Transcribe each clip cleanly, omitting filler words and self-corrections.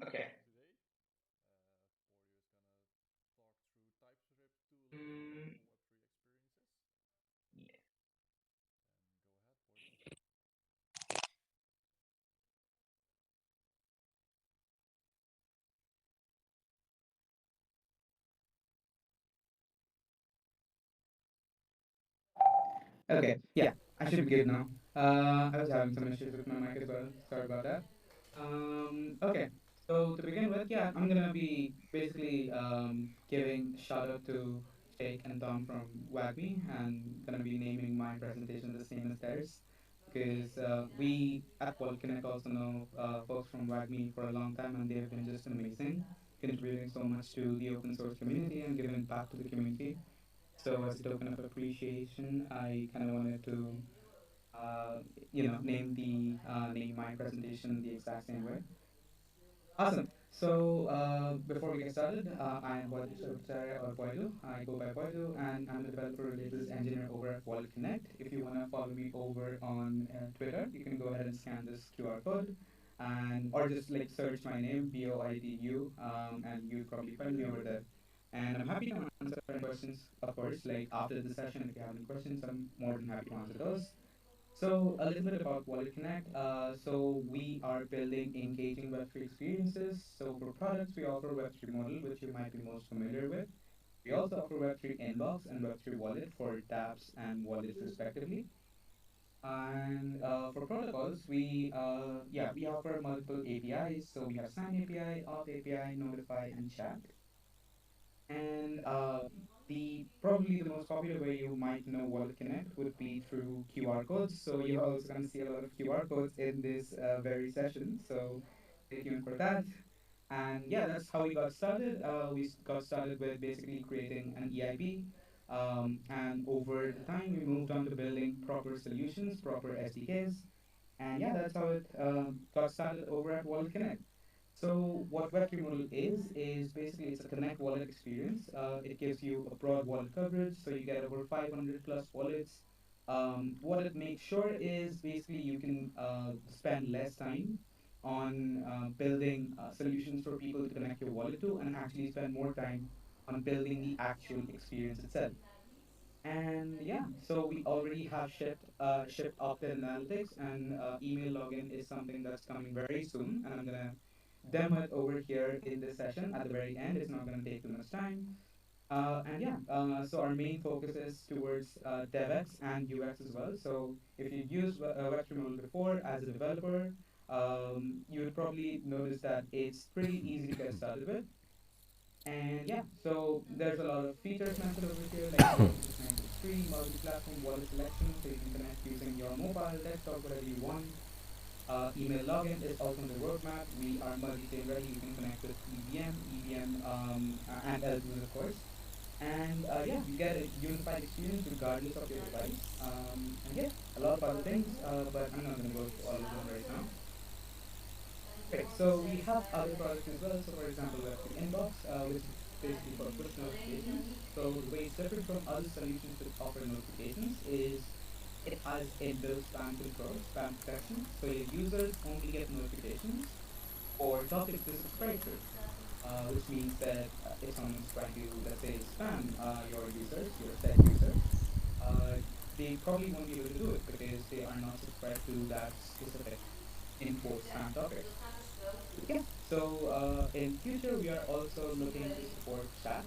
Okay. Mm, yeah. Okay. Yeah. I should be good now. I was having some issues with my mic as well. Sorry about that. Okay. So to begin with, yeah, I'm gonna be basically giving a shout out to Jake and Tom from WAGME, and gonna be naming my presentation the same as theirs, because we at WalletConnect also know folks from WAGME for a long time, and they've been just amazing, contributing so much to the open source community and giving back to the community. So as a token of appreciation, I kind of wanted to, uh, name my presentation the exact same way. Awesome. So before we get started, I am Boidu or Boidu. I go by Boidu, and I'm a developer relations engineer over at WalletConnect. If you want to follow me over on Twitter, you can go ahead and scan this QR code, and or just like search my name Boidu, and you'll probably find me over there. And I'm happy to answer any questions, of course. Like after the session, if you have any questions, I'm more than happy to answer those. So a little bit about WalletConnect. So we are building engaging Web3 experiences. So for products, we offer Web3 Model, which you might be most familiar with. We also offer Web3 Inbox and Web3 Wallet for dApps and wallets respectively. And for protocols, we offer multiple APIs. So we have Sign API, Auth API, Notify, and Chat. And the probably the most popular way you might know Wallet Connect would be through QR codes. So you're also going to see a lot of QR codes in this very session. So stay tuned for that. And yeah, that's how we got started. Got started with basically creating an EIB. And over the time, we moved on to building proper solutions, proper SDKs. And yeah, that's how it got started over at Wallet Connect. So what Web3 Model is basically it's a connect wallet experience. It gives you a broad wallet coverage, so you get over 500 plus wallets. What it makes sure is basically you can spend less time on building solutions for people to connect your wallet to, and actually spend more time on building the actual experience itself. And yeah, so we already have shipped opt-in analytics, and email login is something that's coming very soon, and I'm gonna demo it over here in this session at the very end. It's not gonna take too much time. And yeah, so our main focus is towards DevX and UX as well. So if you've used Web3 Model before as a developer, you would probably notice that it's pretty easy to get started with. And yeah, so there's a lot of features mentioned over here, like multi-sign is free, multi-platform wallet selection, so you can connect using your mobile, desktop, whatever you want. Email login is also on the roadmap. We are multi-chain ready. You can connect with EVM, and L2s, of course. And yeah, you get a unified experience regardless of your device. And yeah, a lot of other things, but I'm not going to go through all of them right now. Great. So we have other products as well. So for example, Web3 Inbox, which is basically for push notifications. So the way it's different from other solutions that offer notifications is it has inbuilt spam control, spam protection. So your users only get notifications for topics they subscribe to, which means that if someone's trying to, let's say, spam your users, your said users, uh, they probably won't be able to do it because they are not subscribed to that specific info spam topic. Yeah. So in future, we are also looking to support chat,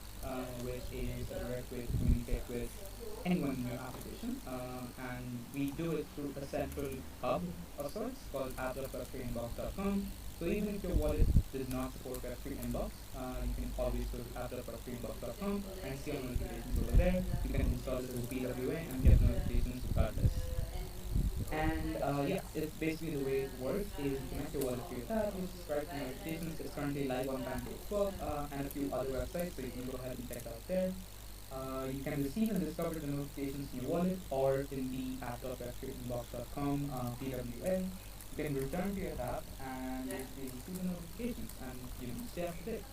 which is a direct way to communicate with anyone in your application, and we do it through a central hub of sorts called app.web3inbox.com. So even if your wallet does not support Web3 Inbox, you can always go to app.web3inbox.com and see our notifications over there. You can install it as a PWA and get notifications regardless. And yeah, it's basically the way it works is you connect your wallet to your tab, you subscribe to notifications. It's currently live on Pancake Swap and a few other websites, so you can go ahead and check out there. You can receive and discover the notifications in your wallet or in the app.web3inbox.com PWA. You can return to your tab and basically receive the notifications and stay up to date.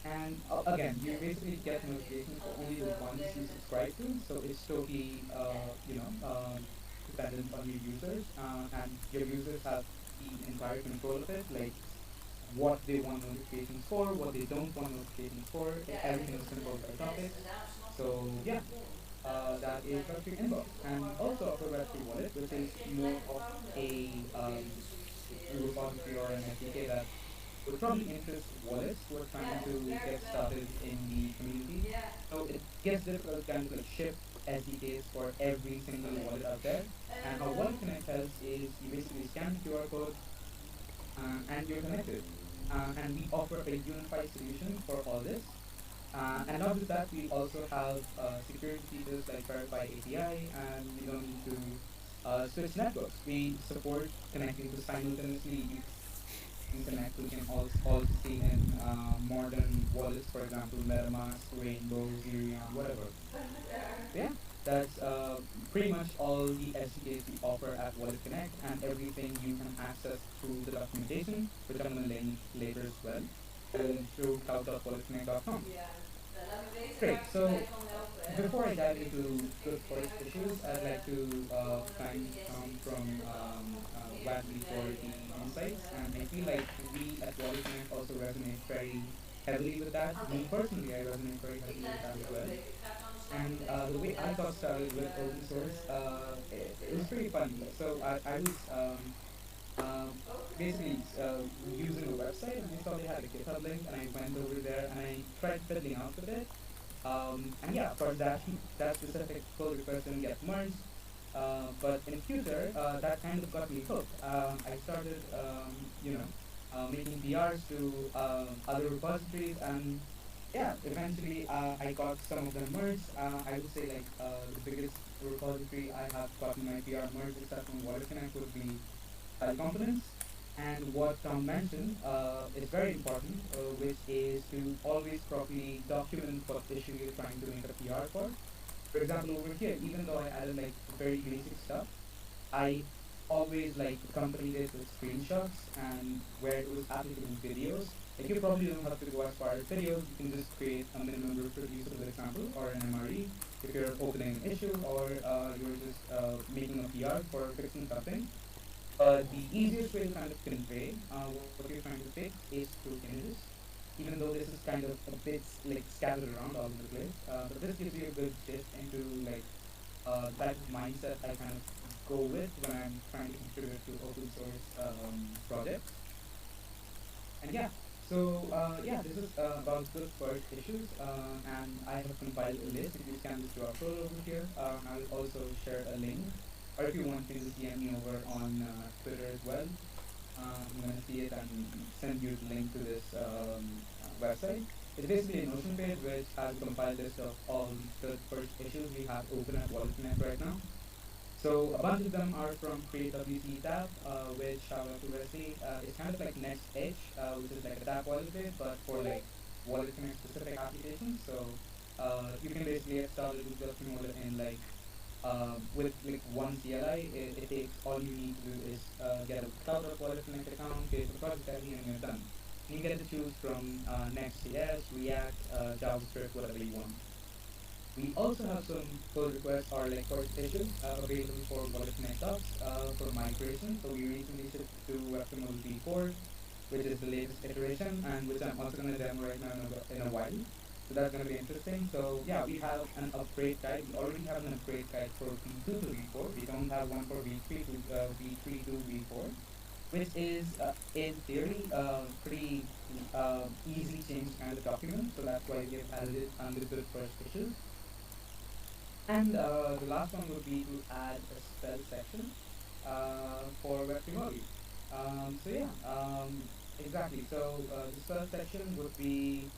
And again, you basically get notifications for only the ones you subscribe to, so it's totally, dependent on your users, and your users have the entire control of it. Like, what they want notifications for, what they don't want notifications for. Everything is simple by topics. So yeah, that is Web3 Inbox. And we also offer Web3 Wallet, which is more of a repository or an SDK that would probably interest wallets who are trying to get started in the community. So it gets difficult to kind of like ship SDKs for every single wallet out there. And how Wallet Connect helps is you basically scan the QR code and you're connected. And we offer a unified solution for all this. And not just that, we also have security features like Verify API, and we don't need to switch networks. We support connecting to simultaneously. You can connect to can also see in modern wallets, for example, MetaMask, Rainbow, Zerion, whatever. Yeah, that's pretty much all the SDKs we offer at Wallet Connect, and everything you can access through the documentation, which I'm going to link later as well, and through cloud.walletconnect.com. Great. So before I dive into good first issues, I'd like to thank Tom from Wadley for the insights, and I feel like we at WalletConnect also resonate very heavily with that. Me personally, I resonate very heavily with that as well. And the way I got started with open source, it was pretty funny. So I was um, basically using a website, and I saw they had a GitHub link, and I went over there and I tried fiddling out with it. And yeah, of course, that specific pull request didn't get merged. But in future, that kind of got me hooked. I started, making PRs to other repositories, and yeah, eventually I got some of them merged. I would say like the biggest repository I have gotten my PR merged, except from WalletConnect, would be high confidence. And what Tom mentioned is very important, which is to always properly document what issue you're trying to make a PR for. For example, over here, even though I added like very basic stuff, I always like accompanied it with screenshots and where it was applicable videos. Like you probably don't have to go as far as videos. You can just create a minimum reproducible example or an MRE if you're opening an issue or you're just making a PR for fixing something. The easiest way to kind of convey what you're trying to fix is through images, even though this is kind of a bit like scattered around all over the place. But this gives you a good gist into like the type of mindset I kind of go with when I'm trying to contribute to open source projects. And yeah, so yeah, this is about good first issues, and I have compiled a list. If you scan this QR code over here, I'll also share a link, or if you want, you can just DM me over on Twitter as well. I'm gonna see it and send you the link to this website. It's basically a Notion page which has a compiled list of all the first issues we have open at WalletConnect right now. So a bunch of them are from Create WC tab, which shout out to Wesley. It's kind of like Next Edge, which is like a tab wallet page, but for like Wallet Connect specific applications. So you can basically get started with Web3 Wallet in like with like one CLI. It takes all you need to do is get a Cloud Wallet Connect account, create the project ID, and you're done. And you get to choose from Next.js, React, JavaScript, whatever you want. We also have some pull requests or like first issues available for Wallet Connect docs for migration. So we recently shipped to WebTML v4, which is the latest iteration, and which I'm also going to demo right now in a while. So that's going to be interesting. So yeah, we have an upgrade guide. We already have an upgrade guide for V2 to V4. We don't have one for V3 to V3 to V4, which is in theory pretty easily changed kind of document. So that's why we have added it under the first issue. And the last one would be to add a spell section for web technology. So yeah, exactly. So the spell section would be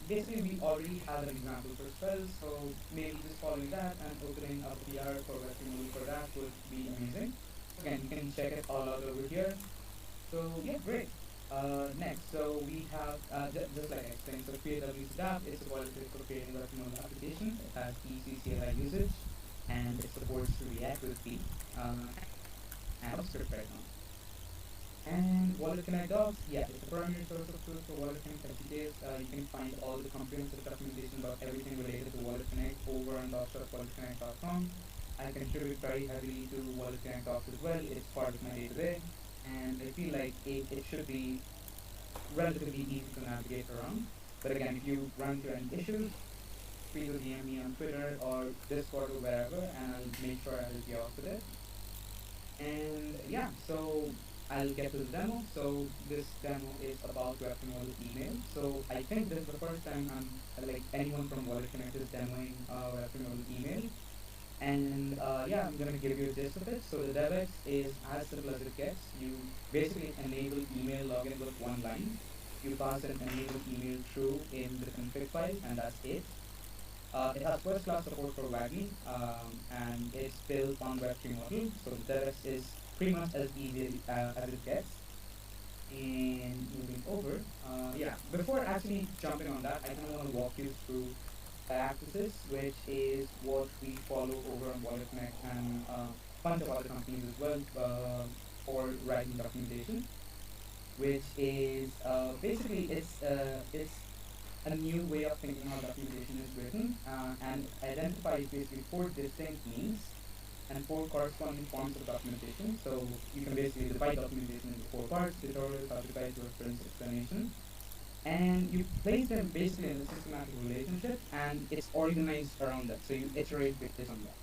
basically we already have an example for spells, so maybe just following that and opening up PR for web technology for that would be amazing. Again, you can check it all out over here. So yeah, great. Next, so we have just like I explained, so PAW's app is a wallet for creating web application. It has easy CLI usage, and it supports React with P and JavaScript right now. And Wallet Connect Docs, yeah, it's the primary source of truth for Wallet Connect SDKs. You can find all the comprehensive documentation about everything related to Wallet Connect over on docs.walletconnect.com. I contribute very heavily to WalletConnect Docs as well. It's part of my day to day, and I feel like it should be relatively easy to navigate around. But again, if you run into any issues, free to DM me on Twitter or Discord or wherever, and I'll make sure I help you out with it. And yeah, so I'll get to the demo. So this demo is about Web3 Wallet email. So I think this is the first time I'm like anyone from WalletConnect is demoing Web3 Wallet email. And yeah, I'm gonna give you a gist of it. So the DevX is as simple as it gets. You basically enable email login with one line. You pass an enable email through in the config file, and that's it. It has first-class support for Waggy, and it's built on Web3 model. So the DevX is pretty much as easy as it gets. And moving over, yeah, before actually jumping on that, I kind of want to walk you through practices, which is what we follow over on WalletConnect and a bunch of other companies as well for writing documentation, which is basically it's a new way of thinking how documentation is written and identifies basically four distinct needs and four corresponding forms of documentation. So you can basically divide documentation into four parts: tutorial, subject, reference, explanation, and you place them basically in a systematic relationship, and it's organized around that. So you iterate based on that.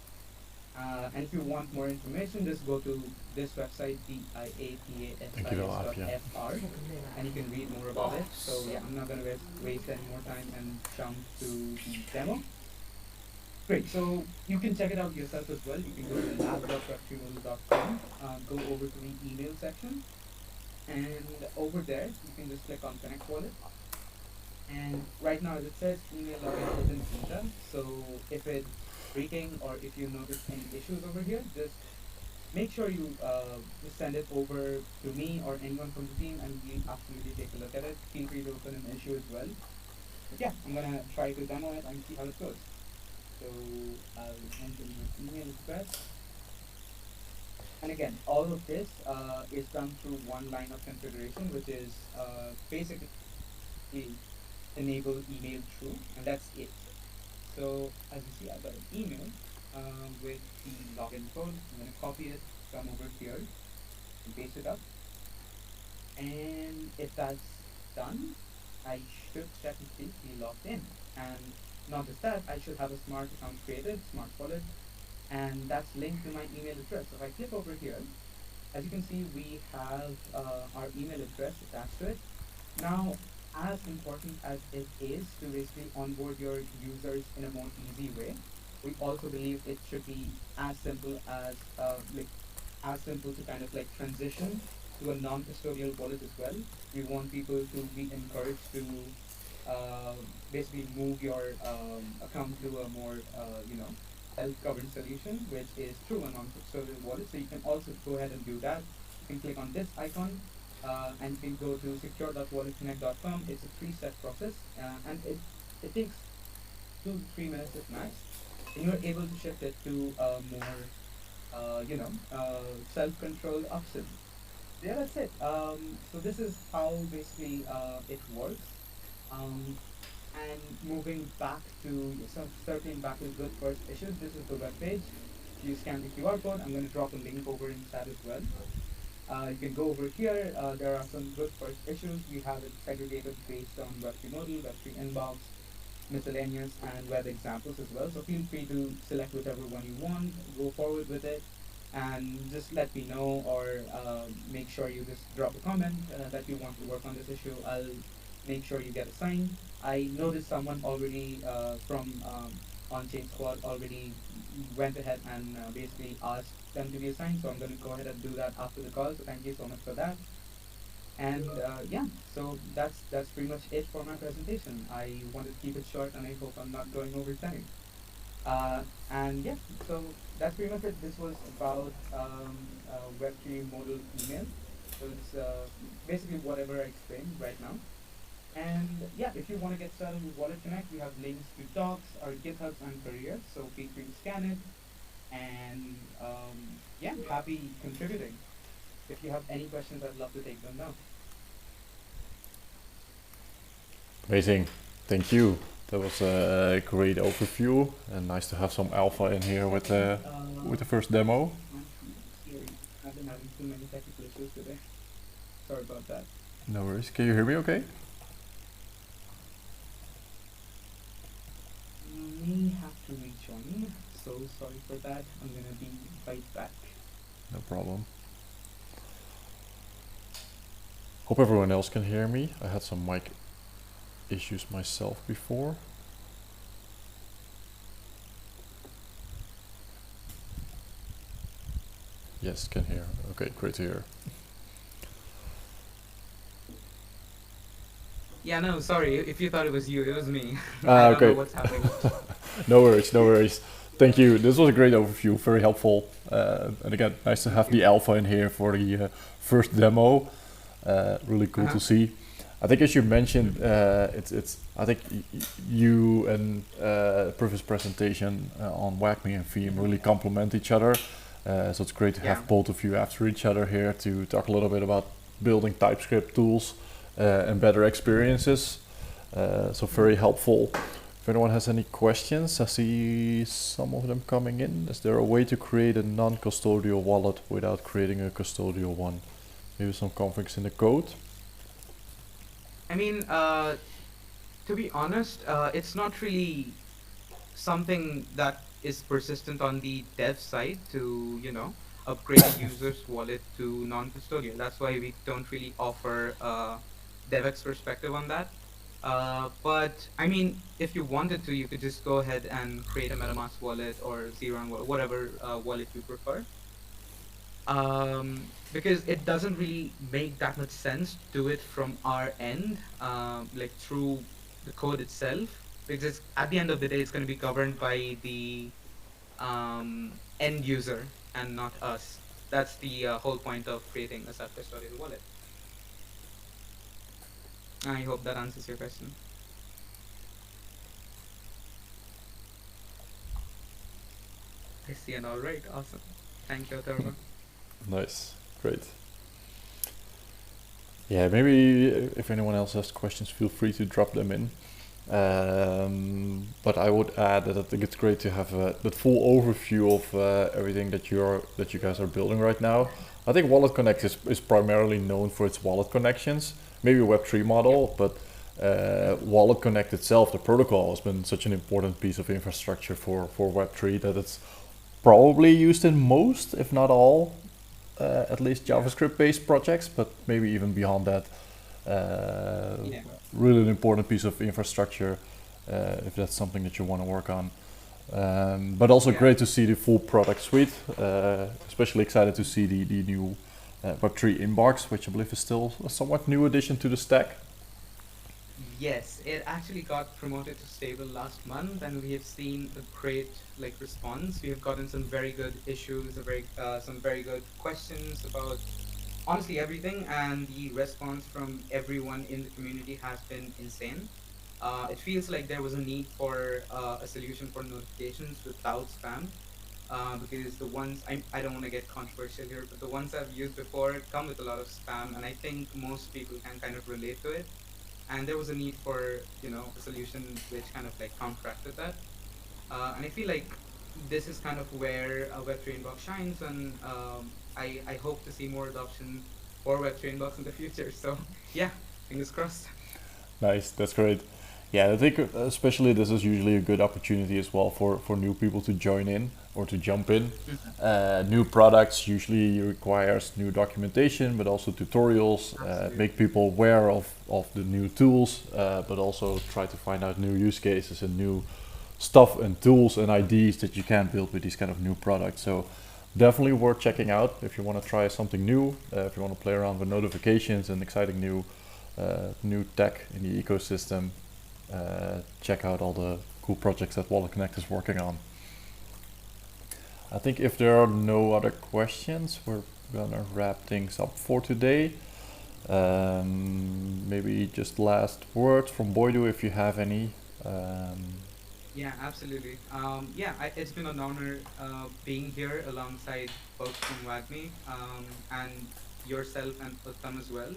And if you want more information, just go to this website, Dankjewel, diapasis.fr, and you can read more about it. So yeah, I'm not going to waste any more time and jump to the demo. Great, so you can check it out yourself as well. You can go to lab.webtutorials.com, go over to the email section, and over there, you can just click on Connect Wallet. And right now, as it says, email login is in beta. So if it's breaking or if you notice any issues over here, just make sure you just send it over to me or anyone from the team, and we absolutely take a look at it. Feel free to open an issue as well. But yeah, I'm gonna try to demo it and see how it goes. So I'll enter my email address. And again, all of this is done through one line of configuration, which is basically enable email through, and that's it. So as you see, I got an email with the login code. I'm going to copy it, come over here, and paste it up. And if that's done, I should technically be logged in. And not just that, I should have a smart account created, smart wallet, and that's linked to my email address. So if I click over here, as you can see, we have our email address attached to it. Now, as important as it is to basically onboard your users in a more easy way, we also believe it should be as simple as as simple to kind of like transition to a non-custodial wallet as well. We want people to be encouraged to uh, basically move your account to a more self-governed solution, which is through a non-custodial wallet. So you can also go ahead and do that. You can click on this icon and you can go to secure.walletconnect.com. It's a three-step process, and it takes 2 to 3 minutes at max, and you're able to shift it to a more self-controlled option. Yeah, that's it. So this is how basically it works. Um, and moving back to circling back to good first issues, this is the web page. You scan the QR code. I'm going to drop a link over in chat as well. You can go over here. There are some good first issues. We have it segregated based on Web3 model, Web3 inbox, miscellaneous, and web examples as well. So feel free to select whichever one you want, go forward with it, and just let me know, or make sure you just drop a comment that you want to work on this issue. I'll make sure you get assigned. I noticed someone already from on-chain squad already went ahead and basically asked them to be assigned. So I'm going to go ahead and do that after the call. So thank you so much for that. And yeah, so that's pretty much it for my presentation. I wanted to keep it short, and I hope I'm not going over time. And yeah, so that's pretty much it. This was about Web3 modal email. So it's basically whatever I explained right now. And yeah, if you want to get started with WalletConnect, we have links to docs, our GitHubs, and careers. So feel free to scan it. And yeah, happy contributing. If you have any questions, I'd love to take them now. Amazing. Thank you. That was a great overview, and nice to have some alpha in here with the first demo. I've been having too many technical issues today. Sorry about that. No worries. Can you hear me okay? May have to rejoin. So sorry for that. I'm gonna be right back. No problem. Hope everyone else can hear me. I had some mic issues myself before. Yes, can hear. Okay, great to hear. Yeah, no, sorry. If you thought it was you, it was me. I don't know Okay. what's happening. No worries, no worries. Thank you. This was a great overview, very helpful. And again, nice to Thank have you. the alpha in here for the first demo. Really cool to Uh-huh. see. I think, as you mentioned, it's. I think you and previous presentation on WACME and Theme really complement each other. So it's great to Yeah. have both of you after each other here to talk a little bit about building TypeScript tools and better experiences. So very helpful. If anyone has any questions, I see some of them coming in. Is there a way to create a non-custodial wallet without creating a custodial one? Maybe some conflicts in the code? I mean, to be honest, it's not really something that is persistent on the dev side to, upgrade a user's wallet to non-custodial. That's why we don't really offer DevX perspective on that. But I mean, if you wanted to, you could just go ahead and create a MetaMask wallet or Zero wallet, whatever wallet you prefer. Because it doesn't really make that much sense to do it from our end, like through the code itself, because at the end of the day, it's going to be governed by the end user and not us. That's the whole point of creating a self-custodial wallet. I hope that answers your question. I see, and all right, awesome. Thank you, Atharva. Nice, great. Yeah, maybe if anyone else has questions, feel free to drop them in. But I would add that I think it's great to have the full overview of everything that you guys are building right now. I think WalletConnect is primarily known for its wallet connections, maybe a Web3 Yep. model, but WalletConnect itself, the protocol, has been such an important piece of infrastructure for Web3 that it's probably used in most, if not all, at least Yeah. JavaScript-based projects, but maybe even beyond that. Uh, Yeah. Really an important piece of infrastructure if that's something that you want to work on. But also Yeah. great to see the full product suite. Especially excited to see the new Web3 inbox, which I believe is still a somewhat new addition to the stack. Yes, it actually got promoted to stable last month, and we have seen a great response. We have gotten some very good issues, some very good questions about honestly everything, and the response from everyone in the community has been insane. It feels like there was a need for a solution for notifications without spam. Because the ones I don't want to get controversial here, but the ones I've used before come with a lot of spam, and I think most people can kind of relate to it. And there was a need for a solution which kind of counteracted that. And I feel like this is kind of where Web3 Inbox shines, and I hope to see more adoption for Web3 Inbox in the future. So yeah, fingers crossed. Nice, that's great. Yeah, I think especially this is usually a good opportunity as well for new people to join in or to jump in. Mhm. New products usually requires new documentation, but also tutorials, make Absolutely. people aware of the new tools, but also try to find out new use cases and new stuff and tools and ideas that you can build with these kind of new products. So definitely worth checking out if you want to try something new, if you want to play around with notifications and exciting new tech in the ecosystem. Check out all the cool projects that WalletConnect is working on. I think if there are no other questions, we're gonna wrap things up for today. Maybe just last words from Boidu if you have any. Yeah, absolutely. Yeah, it's been an honor being here alongside folks from WAGME, and yourself and Uttam as well.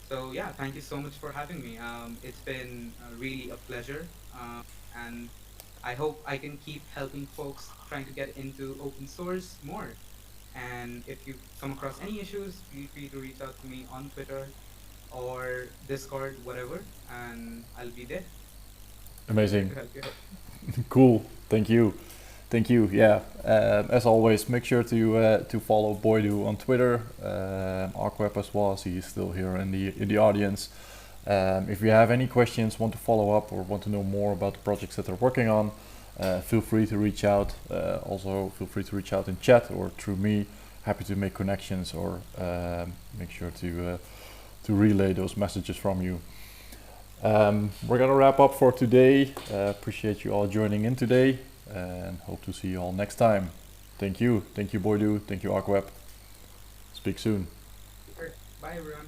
So yeah, thank you so much for having me. It's been really a pleasure, and I hope I can keep helping folks trying to get into open source more. And if you come across any issues, feel free to reach out to me on Twitter or Discord, whatever, and I'll be there Amazing. to help you out. Cool. Thank you. Thank you. Yeah. As always, make sure to follow Boidu on Twitter, Arkweb as well, as he is still here in the audience. If you have any questions, want to follow up, or want to know more about the projects that they're working on, feel free to reach out. Also, feel free to reach out in chat or through me. Happy to make connections or make sure to relay those messages from you. We're gonna wrap up for today. Appreciate you all joining in today, and hope to see you all next time. Thank you, Boidu. Thank you, Arkweb. Speak soon. Sure. Bye, everyone.